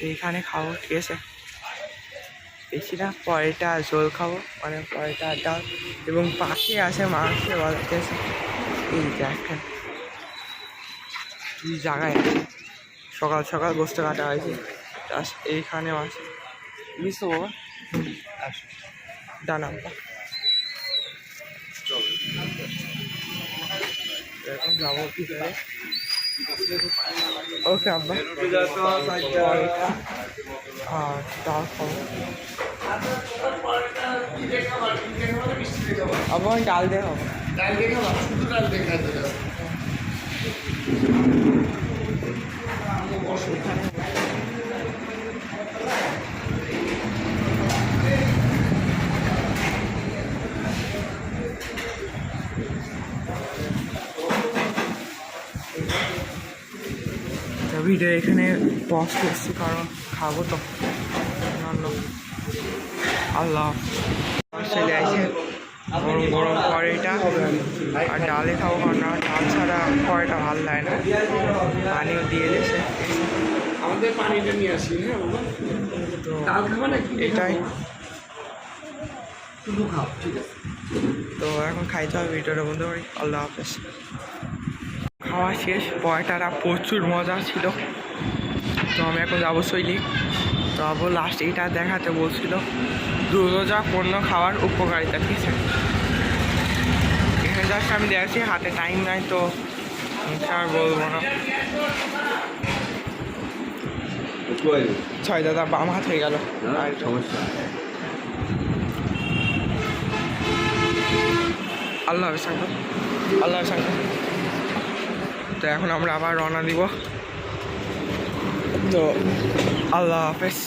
এইখানে খাবো, ঠিক আছে? বেশি না, পরেটা ঝোল খাবো, মানে পরেটা ডাল এবং পাখি আছে মাংসে বাজাতেছে। এই দেখেন কি জায়গায় আছে, সকাল সকাল বসতে কাটা হয়েছে। এইখানেও আছে বুঝছো বাবা। ডান আব্বা, এখন যাবো ভিতরে। ওকে আব্বা, আর ডাল খাবো। আব্বা আমি ডাল দিয়ে খাবো। ডাল দিয়ে খাবা, শুধু ডাল দিয়ে খাইতে যাও। ভিডিও এখানে পজ করছি কারণ খাবো তো। আল্লাহ চলে আসে গরম গরম কড়াইটা, আর ডালে খাবো কারণ ডাল ছাড়া কড়াইটা ভালো লাগে না। পানিও দিয়ে দিয়েছে, আমাদের পানিটা নিয়ে আসি। হ্যাঁ তো ডাল খাবা নাকি? এটাই শুধু খাও, ঠিক আছে? তো এখন খাইতে হবে, ভিডিওটা বন্ধ করি। আল্লাহ হাফেজ। খাওয়া শেষ, পয়টারা প্রচুর মজা ছিল। তো আমি এখন যাবো শৈলী। তো আবু লাস্ট এইটা দেখাতে বলছিল দুর্গজা পণ্য খাওয়ার উপকারিতা, ঠিক আছে? এখানে জাস্ট আমি দেখছি, হাতে টাইম নাই তো আর বলবো না। ছয় দাদা বাম হাত হয়ে গেল, সমস্যা। আল্লাহ হাফেজ সাংকল, আল্লাহ হাফেজ সাংকল। তো এখন আমরা আবার রওনা দিব। তো আল্লাহ হাফেজ।